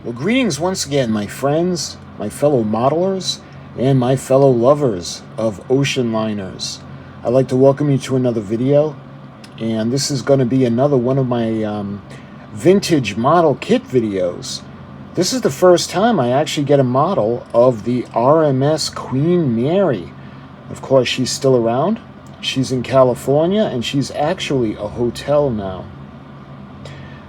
Well, greetings once again, my friends, my fellow modelers, and my fellow lovers of ocean liners. I'd like to welcome you to another video, and this is going to be another one of my vintage model kit videos. This is the first time I actually get a model of the R.M.S. Queen Mary. Of course, she's still around. She's in California, and she's actually a hotel now.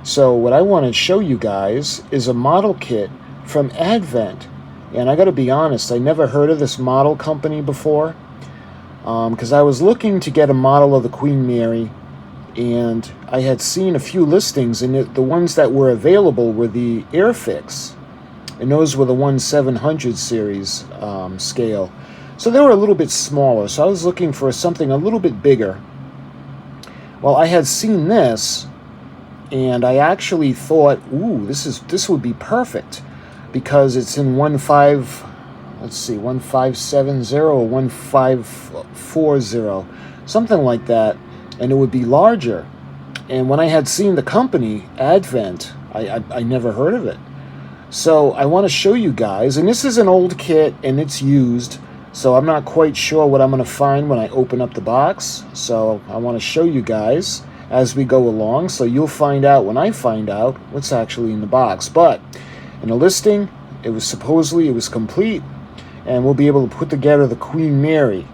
So what I want to show you guys is a model kit from Advent. And I got to be honest, I never heard of this model company before. Because I was looking to get a model of the Queen Mary, and I had seen a few listings, and the ones that were available were the Airfix. And those were the 1/700 series scale. So they were a little bit smaller, so I was looking for something a little bit bigger. Well, I had seen this, and I actually thought, ooh, this would be perfect because it's in 1570 or 1540, something like that, and it would be larger. And when I had seen the company, Advent, I never heard of it. So I want to show you guys, and this is an old kit, and it's used, so I'm not quite sure what I'm going to find when I open up the box. So I want to show you guys as we go along, so you'll find out when I find out what's actually in the box. But in the listing, it was complete, and we'll be able to put together the Queen Mary,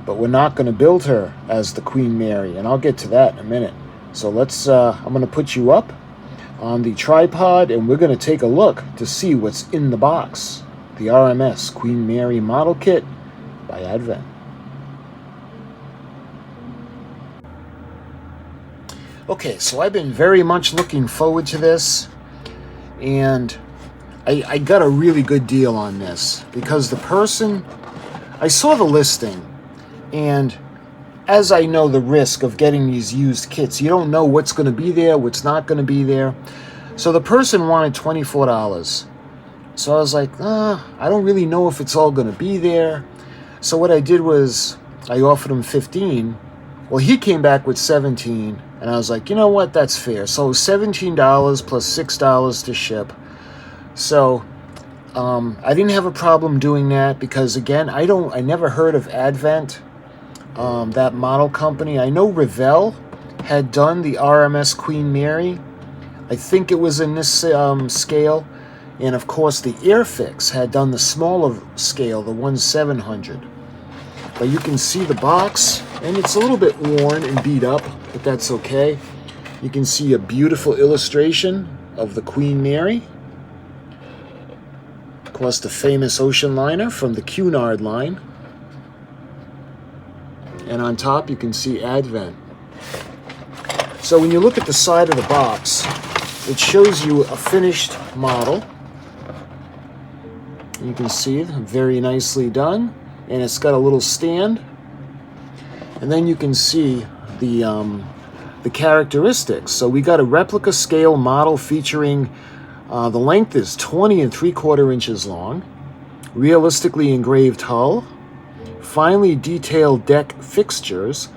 but we're not going to build her as the Queen Mary, and I'll get to that in a minute. So let's I'm going to put you up on the tripod, and we're going to take a look to see what's in the box. The R.M.S. Queen Mary model kit by Advent. Okay, so I've been very much looking forward to this, and I got a really good deal on this because the person, I saw the listing, and as I know the risk of getting these used kits, you don't know what's going to be there, what's not going to be there. So the person wanted $24. So I was like, I don't really know if it's all going to be there. So what I did was I offered him 15. Well, he came back with 17, and I was like, you know what, that's fair. So $17 plus $6 to ship. So I didn't have a problem doing that because, again, I never heard of Advent, that model company. I know Revell had done the R.M.S. Queen Mary. I think it was in this scale. And, of course, the Airfix had done the smaller scale, the 1/700. But you can see the box, and it's a little bit worn and beat up, but that's okay. You can see a beautiful illustration of the Queen Mary. Of course, the famous ocean liner from the Cunard line. And on top, you can see Advent. So when you look at the side of the box, it shows you a finished model. You can see it, very nicely done. And it's got a little stand, and then you can see the characteristics. So we got a replica scale model featuring the length is 20 3/4 inches long, realistically engraved hull, finely detailed deck fixtures,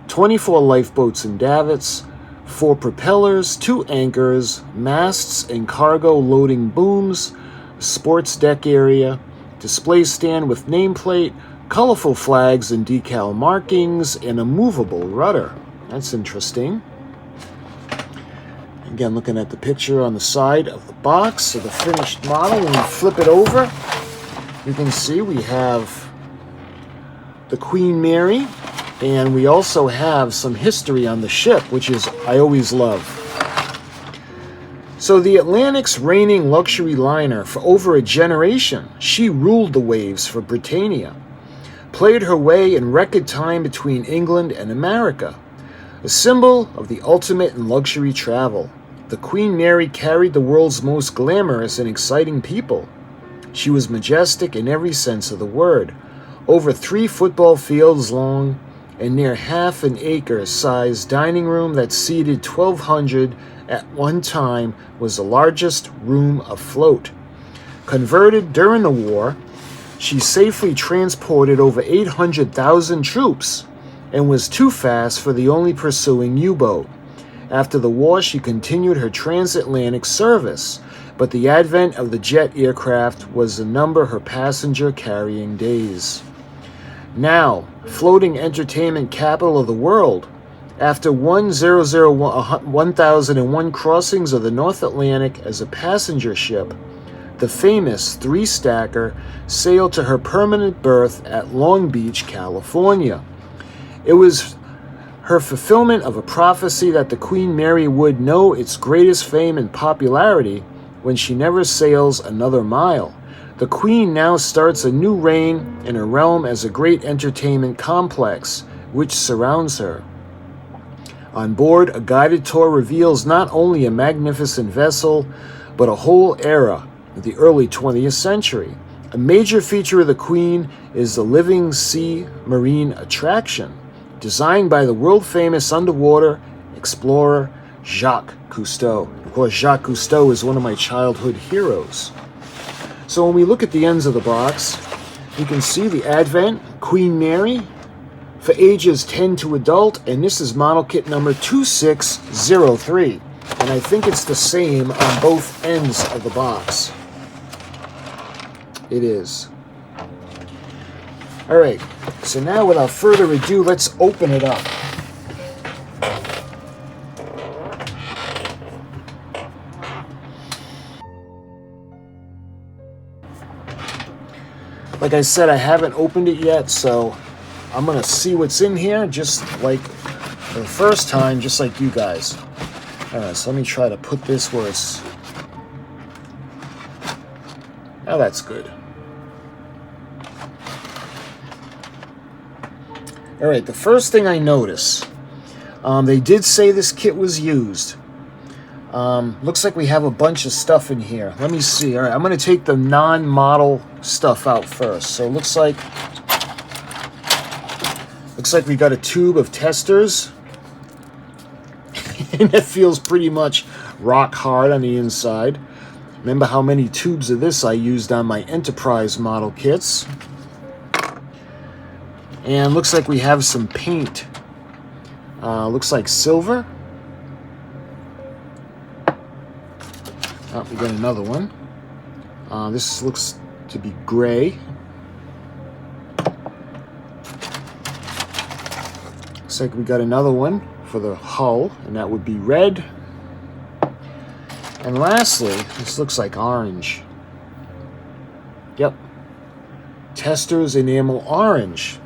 24 lifeboats and davits, 4 propellers, 2 anchors, masts and cargo loading booms, sports deck area, display stand with nameplate, colorful flags and decal markings, and a movable rudder. That's interesting. Again, looking at the picture on the side of the box of the finished model, when you flip it over, you can see we have the Queen Mary, and we also have some history on the ship, which is I always love. So the Atlantic's reigning luxury liner for over a generation, she ruled the waves for Britannia, played her way in record time between England and America, a symbol of the ultimate in luxury travel. The Queen Mary carried the world's most glamorous and exciting people. She was majestic in every sense of the word, over 3 football fields long, and near half an acre sized dining room that seated 1,200 at one time was the largest room afloat. Converted during the war, she safely transported over 800,000 troops and was too fast for the only pursuing U-boat. After the war, she continued her transatlantic service, but the advent of the jet aircraft was to number her passenger-carrying days. Now, floating entertainment capital of the world, after 1001 crossings of the North Atlantic as a passenger ship, the famous three-stacker sailed to her permanent berth at Long Beach, California. It was her fulfillment of a prophecy that the Queen Mary would know its greatest fame and popularity when she never sails another mile. The Queen now starts a new reign in her realm as a great entertainment complex, which surrounds her. On board, a guided tour reveals not only a magnificent vessel, but a whole era of the early 20th century. A major feature of the Queen is the living sea marine attraction, designed by the world-famous underwater explorer Jacques Cousteau. Of course, Jacques Cousteau is one of my childhood heroes. So when we look at the ends of the box, you can see the Advent Queen Mary for ages 10 to adult, and this is model kit number 2603. And I think it's the same on both ends of the box. It is. All right, so now without further ado, let's open it up. Like I said, I haven't opened it yet, so I'm going to see what's in here just like the first time, just like you guys. All right, so let me try to put this where it's... Now that's good. All right, the first thing I notice, they did say this kit was used. Looks like we have a bunch of stuff in here. Let me see. All right, I'm going to take the non-model stuff out first. So it looks like we got a tube of testers. And it feels pretty much rock hard on the inside. Remember how many tubes of this I used on my Enterprise model kits. And looks like we have some paint. Looks like silver. Oh, we got another one. This looks to be gray. Looks like we got another one for the hull, and that would be red. And lastly, this looks like orange. Yep. Testers enamel orange.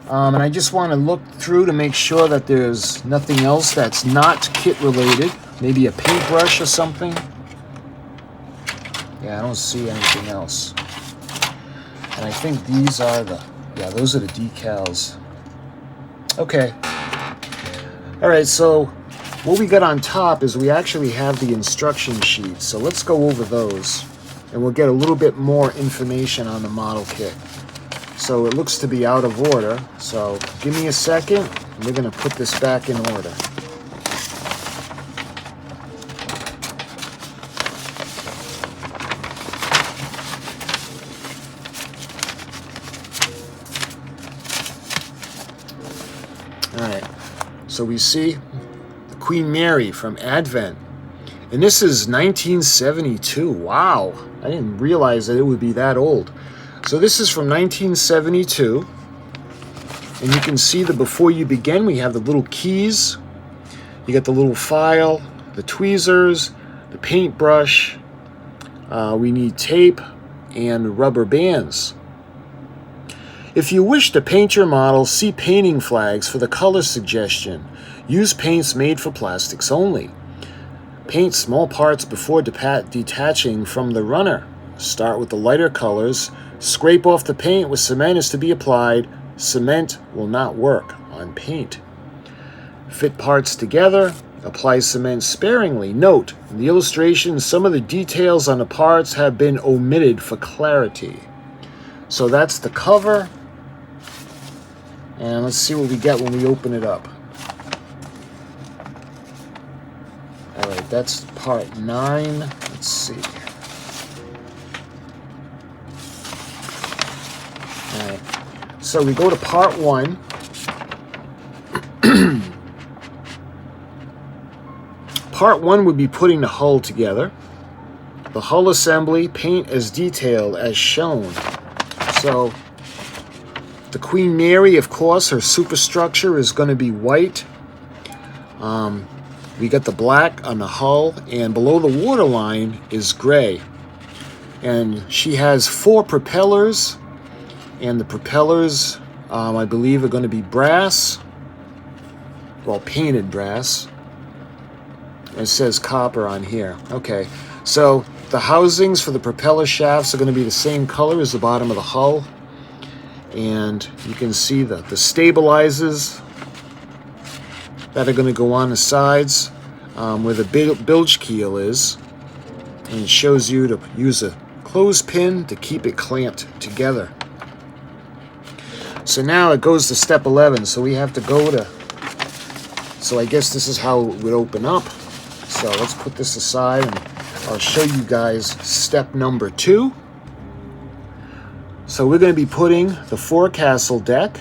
And I just want to look through to make sure that there's nothing else that's not kit related. Maybe a paintbrush or something. Yeah, I don't see anything else. And I think these are the... Yeah, those are the decals. Okay. All right, so what we got on top is we actually have the instruction sheets. So let's go over those, and we'll get a little bit more information on the model kit. So it looks to be out of order. So give me a second, and we're going to put this back in order. So we see the Queen Mary from Advent. And this is 1972. Wow. I didn't realize that it would be that old. So this is from 1972. And you can see that before you begin, we have the little keys. You got the little file, the tweezers, the paintbrush. We need tape and rubber bands. If you wish to paint your model, see painting flags for the color suggestion. Use paints made for plastics only. Paint small parts before detaching from the runner. Start with the lighter colors. Scrape off the paint where cement is to be applied. Cement will not work on paint. Fit parts together. Apply cement sparingly. Note, in the illustration, some of the details on the parts have been omitted for clarity. So that's the cover. And let's see what we get when we open it up. All right, that's part 9. Let's see. All right, so we go to part 1. Part 1 would be putting the hull together. the hull assembly, paint as detailed as shown. So the Queen Mary, of course, her superstructure is going to be white. We got the black on the hull, and below the waterline is gray. And she has 4 propellers, and the propellers, I believe, are going to be brass. Well, painted brass. It says copper on here. Okay, so the housings for the propeller shafts are going to be the same color as the bottom of the hull. And you can see the stabilizers that are going to go on the sides where the bilge keel is. And it shows you to use a clothespin to keep it clamped together. So now it goes to step 11. So we have to go to... So I guess this is how it would open up. So let's put this aside and I'll show you guys step number 2. So we're going to be putting the forecastle deck,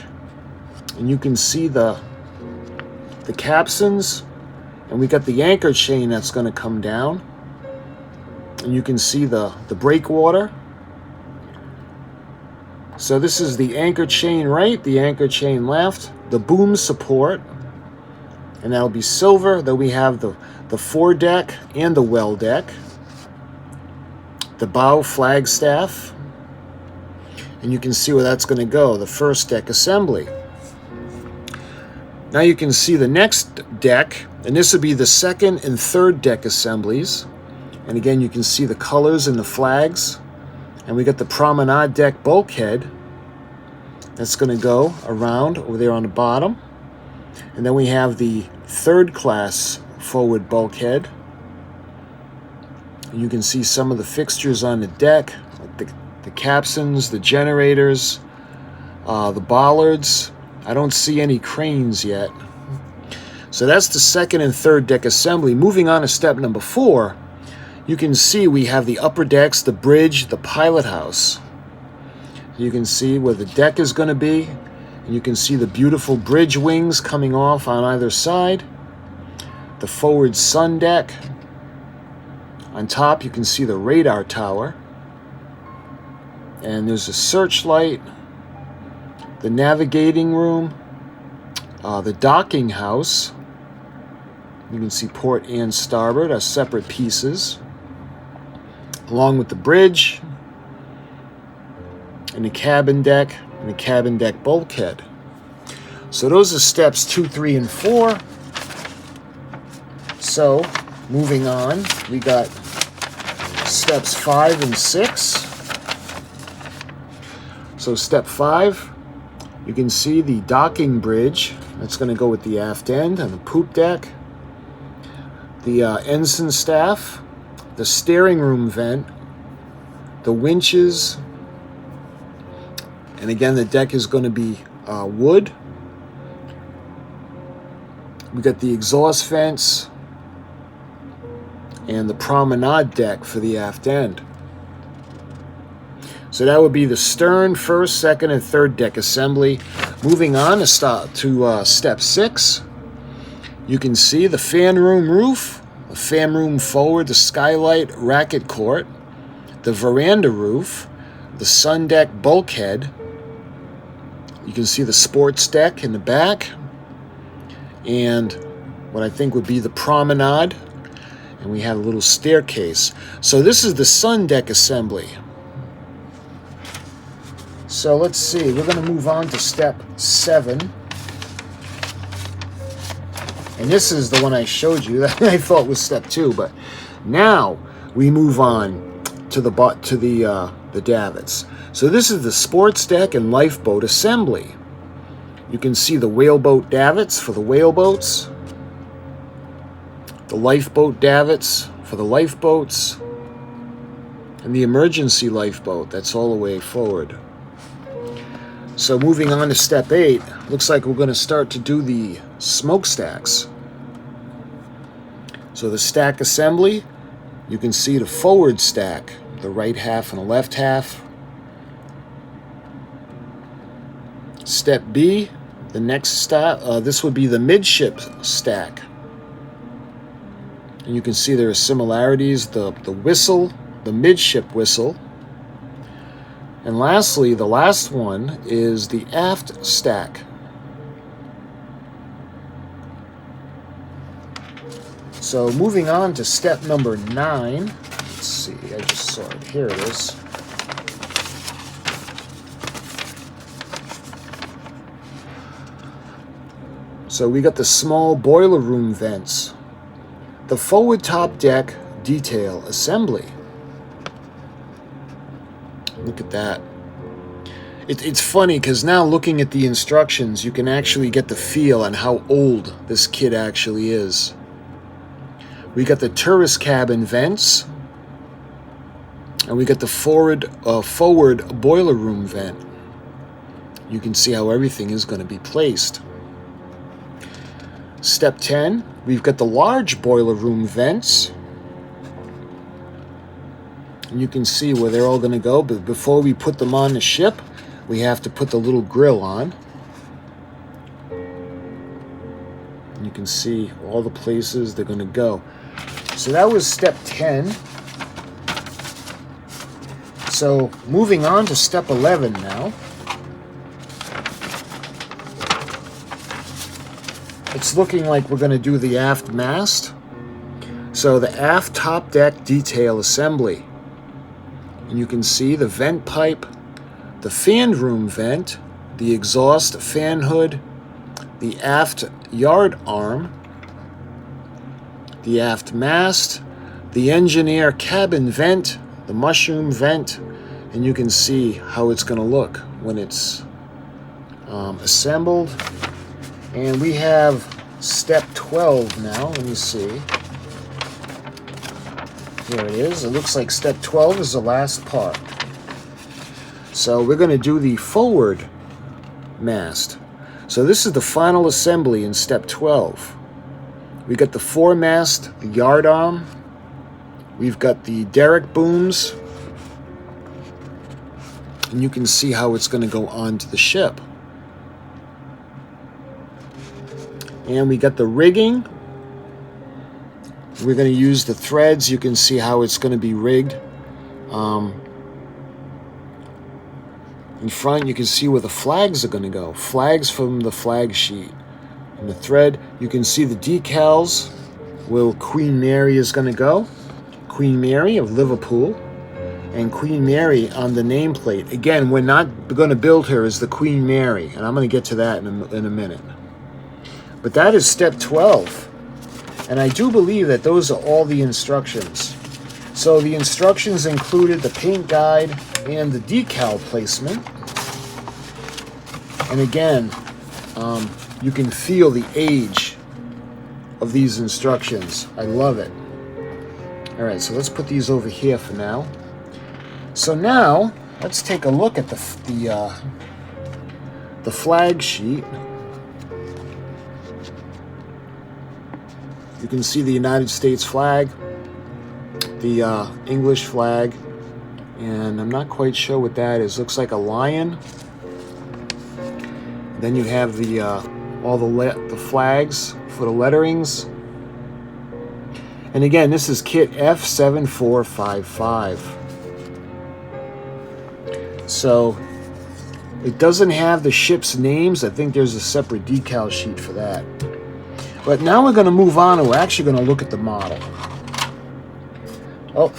and you can see the capstans, and we got the anchor chain that's going to come down, and you can see the breakwater. So this is the anchor chain right, the anchor chain left, the boom support, and that'll be silver. Then we have the foredeck and the well deck, the bow flagstaff, and you can see where that's going to go, the first deck assembly. Now you can see the next deck, and this would be the second and third deck assemblies. And again, you can see the colors and the flags. And we got the promenade deck bulkhead that's going to go around over there on the bottom. And then we have the third class forward bulkhead. And you can see some of the fixtures on the deck, like the capstans, the generators, the bollards. I don't see any cranes yet. So that's the second and third deck assembly. Moving on to step number 4, you can see we have the upper decks, the bridge, the pilot house. You can see where the deck is going to be. And you can see the beautiful bridge wings coming off on either side. The forward sun deck. On top you can see the radar tower. And there's a searchlight. The navigating room. The docking house. You can see port and starboard are separate pieces, along with the bridge and the cabin deck and the cabin deck bulkhead. So those are steps 2, 3, and 4. So moving on, we got steps 5 and 6. So step 5, you can see the docking bridge. That's going to go with the aft end and the poop deck. The ensign staff, the steering room vent, the winches, and again the deck is going to be wood. We got the exhaust vents and the promenade deck for the aft end. So that would be the stern, first, second, and third deck assembly. Moving on to step 6. You can see the fan room roof, the fan room forward, the skylight racket court, the veranda roof, the sun deck bulkhead. You can see the sports deck in the back, and what I think would be the promenade, and we have a little staircase. So this is the sun deck assembly. So let's see, we're going to move on to step 7. And this is the one I showed you that I thought was step 2, but now we move on to the davits. So this is the sports deck and lifeboat assembly. You can see the whaleboat davits for the whaleboats, the lifeboat davits for the lifeboats, and the emergency lifeboat that's all the way forward. So moving on to step 8, looks like we're going to start to do the smokestacks. So the stack assembly, you can see the forward stack, the right half and the left half. Step B, the next stack, this would be the midship stack. And you can see there are similarities, the whistle the midship whistle. And lastly, the last one is the aft stack. So moving on to step number 9. Let's see, I just saw it. Here it is. So we got the small boiler room vents. The forward top deck detail assembly. Look at that. It's funny because now looking at the instructions, you can actually get the feel on how old this kit actually is. We got the tourist cabin vents, and we got the forward boiler room vent. You can see how everything is going to be placed. Step 10, we've got the large boiler room vents. And you can see where they're all going to go, but before we put them on the ship, we have to put the little grill on. And you can see all the places they're going to go. So that was step 10. So moving on to step 11 now. It's looking like we're going to do the aft mast. So the aft top deck detail assembly. And you can see the vent pipe, the fan room vent, the exhaust fan hood, the aft yard arm, the aft mast, the engineer cabin vent, the mushroom vent, and you can see how it's going to look when it's assembled. And we have step 12 now. Let me see. Here it is. It looks like step 12 is the last part. So we're going to do the forward mast. So this is the final assembly in step 12. We got the foremast, the yard arm. We've got the derrick booms. And you can see how it's going to go onto the ship. And we got the rigging. We're going to use the threads. You can see how it's going to be rigged. In front, you can see where the flags are going to go. Flags from the flag sheet. And the thread, you can see the decals where Queen Mary is going to go. Queen Mary of Liverpool. And Queen Mary on the nameplate. Again, we're not going to build her as the Queen Mary. And I'm going to get to that in a minute. But that is step 12. And I do believe that those are all the instructions. So the instructions included the paint guide and the decal placement. And again, you can feel the age of these instructions. I love it. All right, so let's put these over here for now. So now, let's take a look at the flag sheet. You can see the United States flag, the English flag, and I'm not quite sure what that is. Looks like a lion. Then you have the all the flags for the letterings. And again, this is kit F7455. So it doesn't have the ship's names. I think there's a separate decal sheet for that. But now we're going to move on, and we're actually going to look at the model. Oh,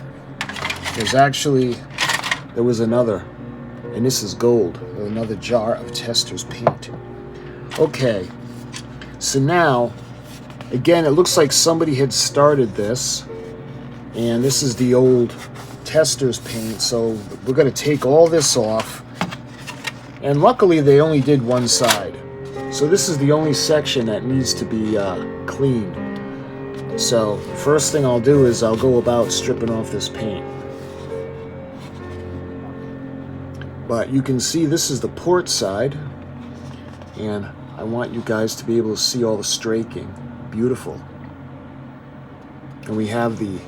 there was another, and this is gold, another jar of Tester's paint. Okay, so now, again, it looks like somebody had started this, and this is the old Tester's paint, so we're going to take all this off, and luckily they only did one side. So this is the only section that needs to be cleaned. So first thing I'll do is I'll go about stripping off this paint. But you can see this is the port side, and I want you guys to be able to see all the straking. Beautiful. And we have the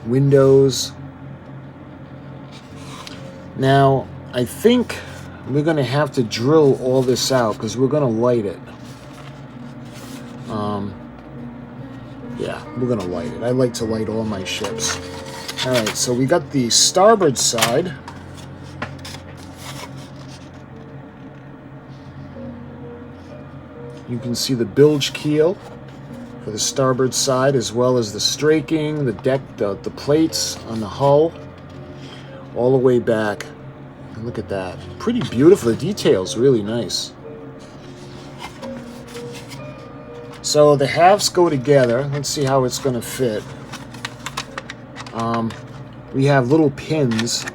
windows. Now, I think we're going to have to drill all this out because we're going to light it. Yeah, we're going to light it. I like to light all my ships. All right, so we got the starboard side. You can see the bilge keel for the starboard side, as well as the straking, the deck, the plates on the hull, all the way back. And look at that. Pretty beautiful. The detail's really nice. So the halves go together. Let's see how it's going to fit. We have little pins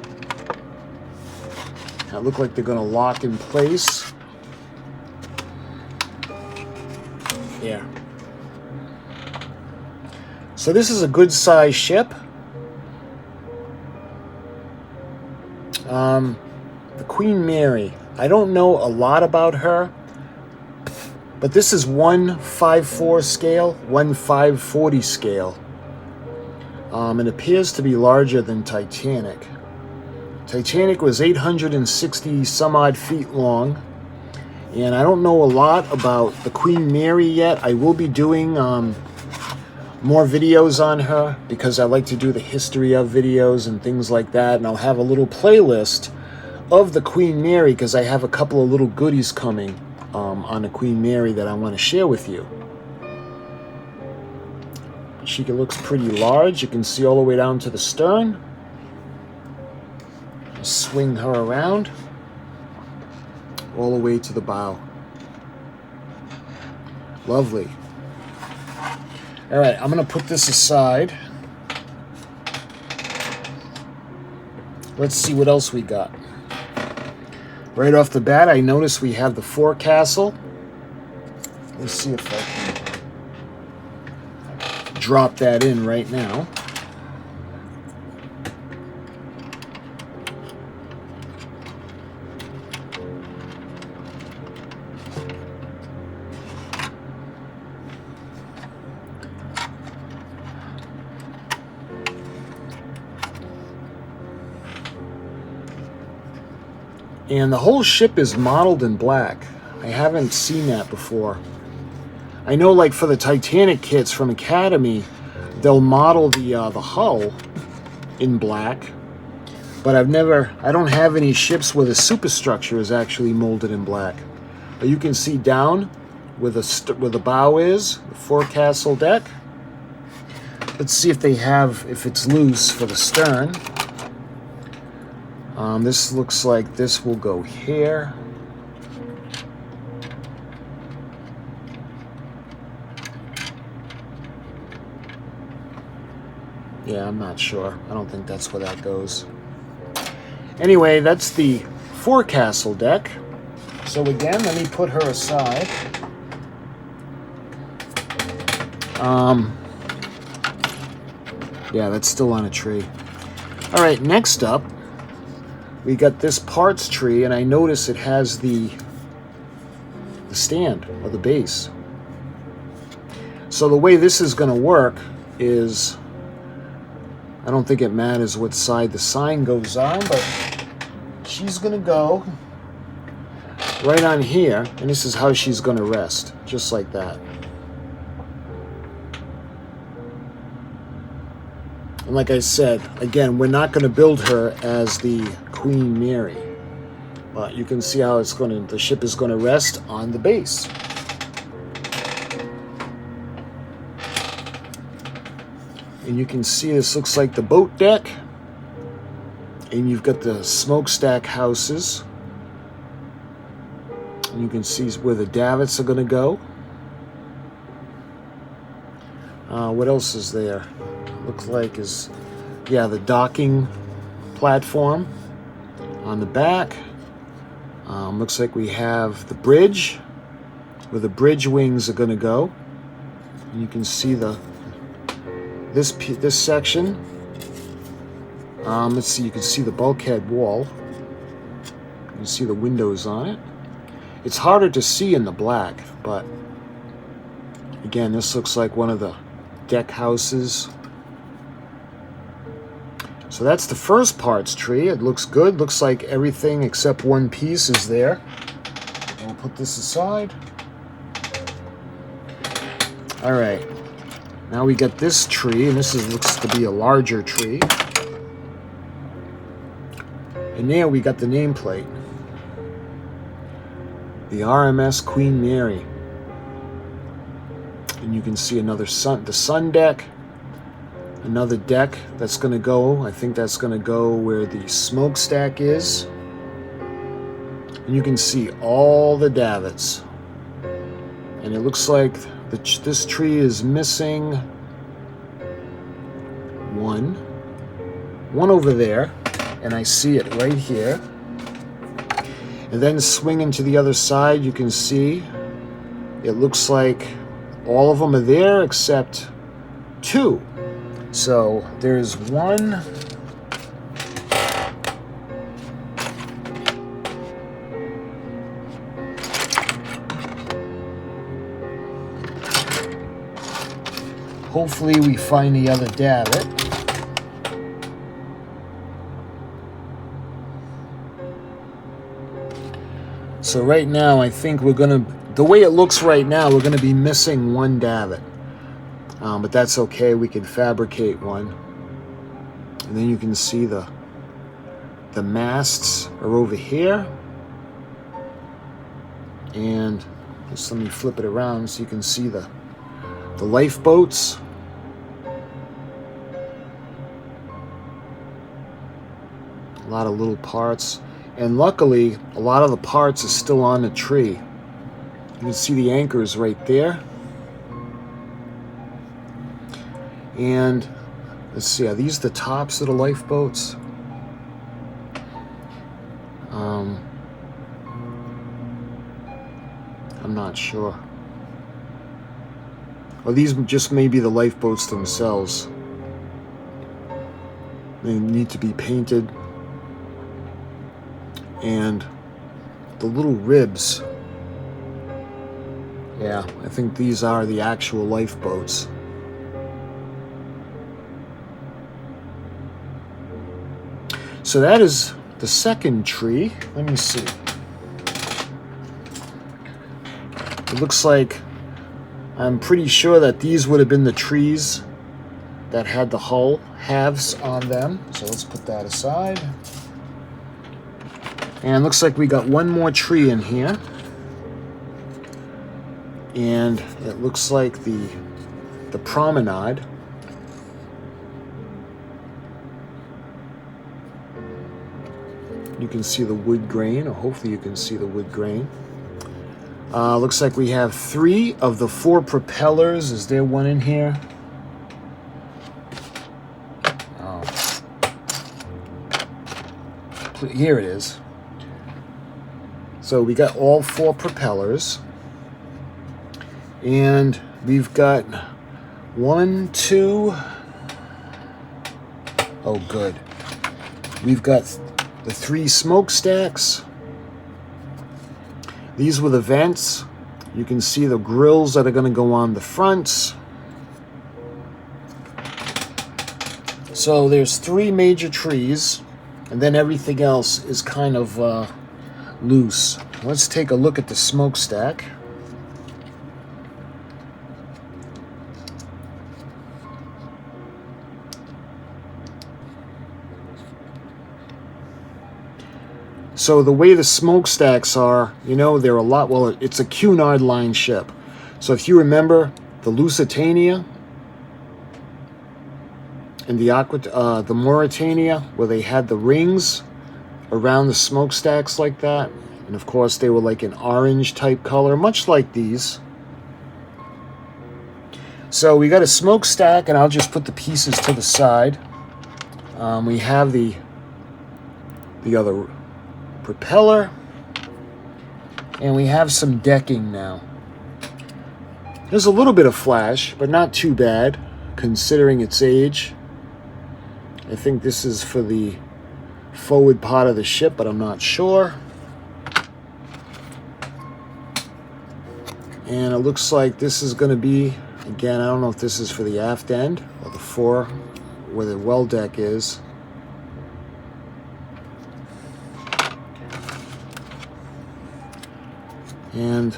that look like they're going to lock in place. Yeah. So this is a good size ship. The Queen Mary. I don't know a lot about her, but this is 1/5/4 scale, 1/540 scale. It appears to be larger than Titanic. Titanic was 860 some odd feet long, and I don't know a lot about the Queen Mary yet. I will be doing more videos on her because I like to do the history of videos and things like that, and I'll have a little playlist of the Queen Mary because I have a couple of little goodies coming on the Queen Mary that I want to share with you. She looks pretty large. You can see all the way down to the stern. Swing her around all the way to the bow. Lovely. All right, I'm going to put this aside. Let's see what else we got. Right off the bat, I notice we have the forecastle. Let's see if I can drop that in right now. And the whole ship is modeled in black. I haven't seen that before. I know, like for the Titanic kits from Academy, they'll model the hull in black, but I don't have any ships where the superstructure is actually molded in black. But you can see down where the bow is, the forecastle deck. Let's see if if it's loose for the stern. This looks like this will go here. Yeah, I'm not sure. I don't think that's where that goes. Anyway, that's the forecastle deck. So again, let me put her aside. Yeah, that's still on a tree. All right, next up, we got this parts tree, and I notice it has the stand or the base. So the way this is going to work is, I don't think it matters what side the sign goes on, but she's going to go right on here, and this is how she's going to rest, just like that. And like I said, again, we're not going to build her as the Queen Mary, but you can see how the ship is going to rest on the base. And you can see this looks like the boat deck, and you've got the smokestack houses, and you can see where the davits are going to go. What else is there? Looks like the docking platform on the back. Looks like we have the bridge where the bridge wings are going to go, and you can see this section. Let's see, you can see the bulkhead wall. You can see the windows on it. It's harder to see in the black, but again, this looks like one of the deck houses. So that's the first parts tree. It looks good. Looks like everything except one piece is there. We'll put this aside. All right. Now we got this tree, and this looks to be a larger tree. And there we got the nameplate. The R.M.S. Queen Mary. And you can see the sun deck. Another deck that's going to go, I think that's going to go where the smokestack is. And you can see all the davits. And it looks like this tree is missing one over there, and I see it right here. And then swinging to the other side, you can see it looks like all of them are there except two. So there's one. Hopefully we find the other davit. So right now I think the way it looks right now, we're gonna be missing one davit. But that's okay, we can fabricate one. And then you can see the masts are over here. And just let me flip it around so you can see the lifeboats. A lot of little parts. And luckily, a lot of the parts are still on the tree. You can see the anchors right there. And let's see, are these the tops of the lifeboats? I'm not sure. Or these just may be the lifeboats themselves. They need to be painted. And the little ribs, yeah, I think these are the actual lifeboats. So that is the second tree. Let me see. It looks like, I'm pretty sure that these would have been the trees that had the hull halves on them. So let's put that aside. And it looks like we got one more tree in here. And it looks like the promenade. You can see the wood grain, or hopefully you can see the wood grain. Looks like we have 3 of the 4 propellers. Is there one in here? Oh. Here it is. So we got all 4 propellers. And we've got 1, 2. Oh, good. We've got the 3 smokestacks. These were the vents. You can see the grills that are going to go on the fronts. So there's 3 major trees, and then everything else is kind of loose. Let's take a look at the smokestack. So the way the smokestacks are, you know, they're a lot, well, it's a Cunard line ship. So if you remember the Lusitania and the Mauritania, where they had the rings around the smokestacks like that, and of course they were like an orange type color, much like these. So we got a smokestack, and I'll just put the pieces to the side. We have the other propeller, and we have some decking now. There's a little bit of flash, but not too bad considering its age. I think this is for the forward part of the ship, but I'm not sure. And it looks like this is going to be, again, I don't know if this is for the aft end or the fore where the well deck is. And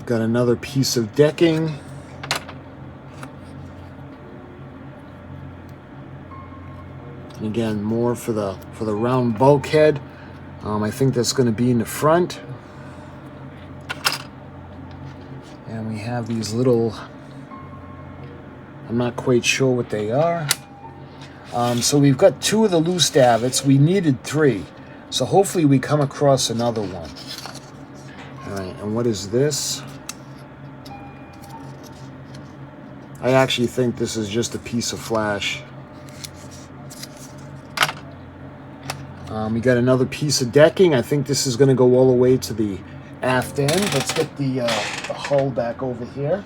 got another piece of decking. And again, more for the round bulkhead. I think that's going to be in the front. And we have these little, I'm not quite sure what they are. So we've got 2 of the loose davits. We needed 3. So hopefully we come across another one. All right, and what is this? I actually think this is just a piece of flash. We got another piece of decking. I think this is going to go all the way to the aft end. Let's get the hull back over here.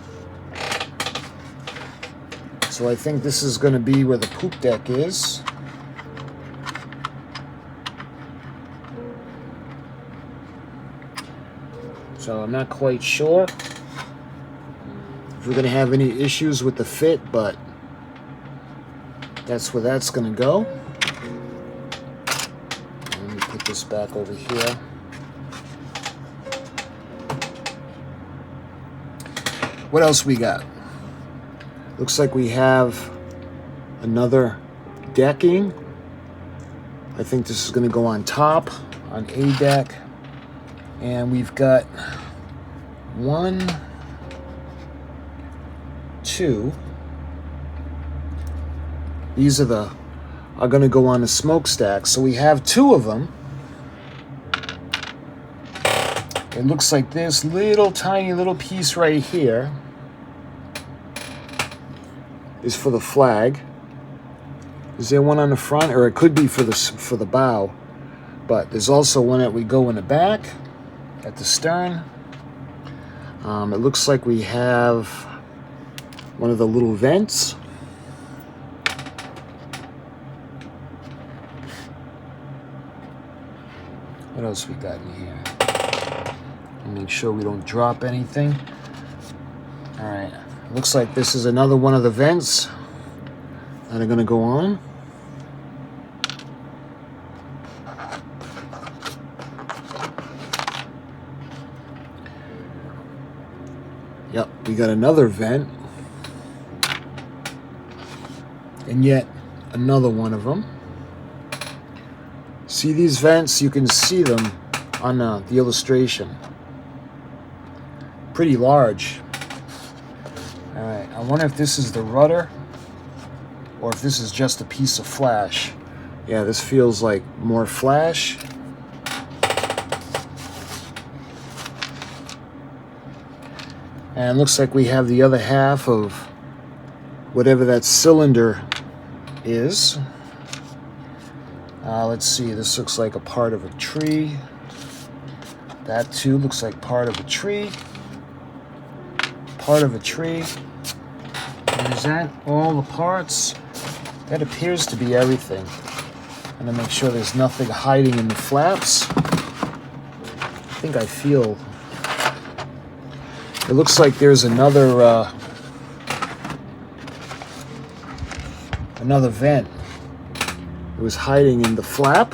So I think this is going to be where the poop deck is. So I'm not quite sure if we're going to have any issues with the fit, but that's where that's going to go. Let me put this back over here. What else we got? Looks like we have another decking. I think this is going to go on top, on A deck. And we've got 1, 2. These are going to go on the smokestack. So we have 2 of them. It looks like this little tiny little piece right here is for the flag. Is there one on the front, or it could be for the bow? But there's also one that we go in the back at the stern. It looks like we have one of the little vents. What else we got in here? Make sure we don't drop anything. All right, looks like this is another one of the vents that are going to go on. Yep, we got another vent, and yet another one of them. See these vents? You can see them on the illustration. Pretty large. All right, I wonder if this is the rudder or if this is just a piece of flash. Yeah, this feels like more flash. And it looks like we have the other half of whatever that cylinder is. Let's see, this looks like a part of a tree. That too looks like part of a tree. Part of a tree. And is that all the parts? That appears to be everything. I'm gonna make sure there's nothing hiding in the flaps. I think I feel. It looks like there's another vent. It was hiding in the flap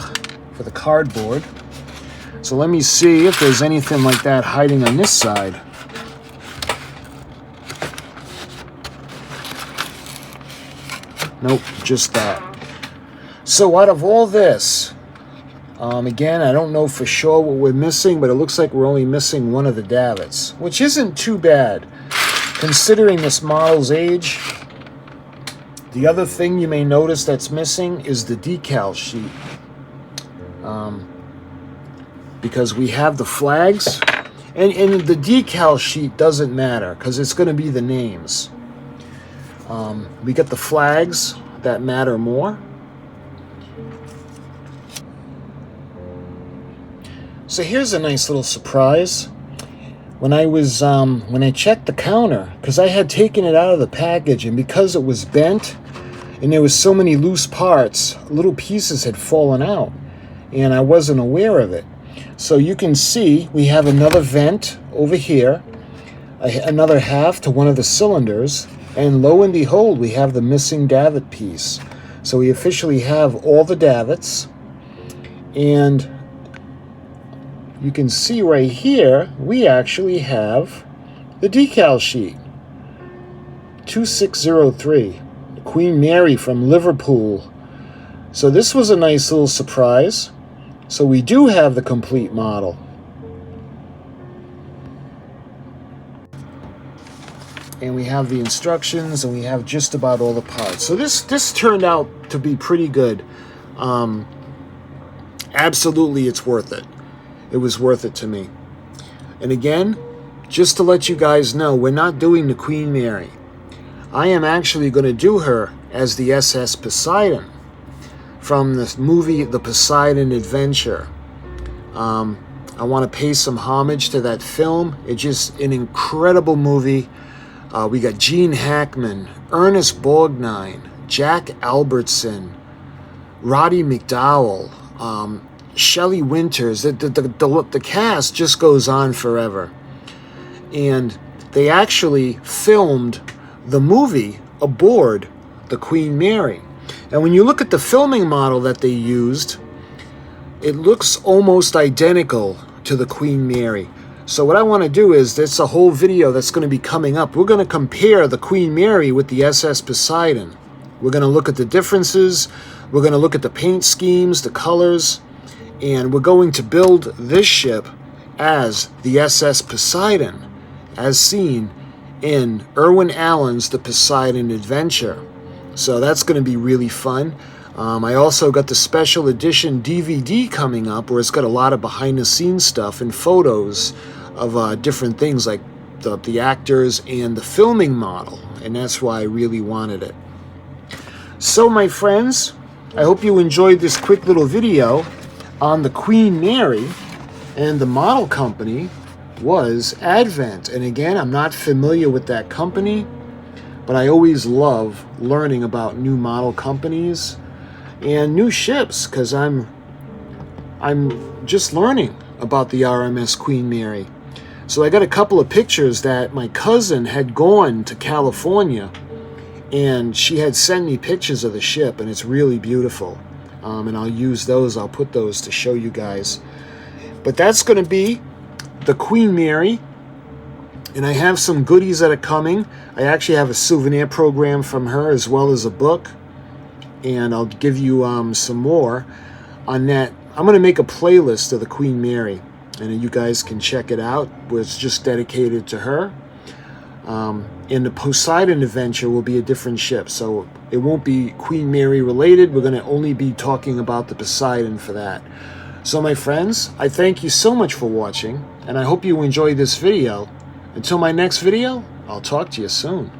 for the cardboard. So let me see if there's anything like that hiding on this side. Nope, just that. So out of all this, again, I don't know for sure what we're missing, but it looks like we're only missing one of the davits, which isn't too bad, considering this model's age. The other thing you may notice that's missing is the decal sheet. Because we have the flags, and the decal sheet doesn't matter, because it's going to be the names. We got the flags that matter more. So here's a nice little surprise. When I checked the counter, because I had taken it out of the package, and because it was bent and there was so many loose parts, little pieces had fallen out, and I wasn't aware of it. So you can see we have another vent over here, another half to one of the cylinders, and lo and behold, we have the missing davit piece. So we officially have all the davits, and you can see right here, we actually have the decal sheet. 2603, Queen Mary from Liverpool. So this was a nice little surprise. So we do have the complete model. And we have the instructions, and we have just about all the parts. So this turned out to be pretty good. Absolutely, it's worth it. It was worth it to me. And again, just to let you guys know, we're not doing the Queen Mary. I am actually going to do her as the SS Poseidon from the movie The Poseidon Adventure. I want to pay some homage to that film. It's just an incredible movie. We got Gene Hackman, Ernest Borgnine, Jack Albertson, Roddy McDowell, Shelley Winters. The cast just goes on forever. And they actually filmed the movie aboard the Queen Mary. And when you look at the filming model that they used, it looks almost identical to the Queen Mary. So what I want to do is, there's a whole video that's going to be coming up. We're going to compare the Queen Mary with the SS Poseidon. We're going to look at the differences. We're going to look at the paint schemes, the colors, and we're going to build this ship as the SS Poseidon, as seen in Irwin Allen's The Poseidon Adventure. So that's going to be really fun. I also got the special edition DVD coming up, where it's got a lot of behind-the-scenes stuff and photos of different things, like the actors and the filming model, and that's why I really wanted it. So my friends, I hope you enjoyed this quick little video on the Queen Mary, and the model company was Advent. And again, I'm not familiar with that company, but I always love learning about new model companies and new ships, because I'm just learning about the R.M.S. Queen Mary. So I got a couple of pictures that my cousin had gone to California, and she had sent me pictures of the ship, and it's really beautiful. And I'll use those, I'll put those to show you guys. But that's going to be the Queen Mary. And I have some goodies that are coming. I actually have a souvenir program from her, as well as a book. And I'll give you some more on that. I'm going to make a playlist of the Queen Mary, and you guys can check it out, where it's just dedicated to her. And the Poseidon Adventure will be a different ship, so it won't be Queen Mary related. We're going to only be talking about the Poseidon for that. So my friends, I thank you so much for watching, and I hope you enjoyed this video. Until my next video, I'll talk to you soon.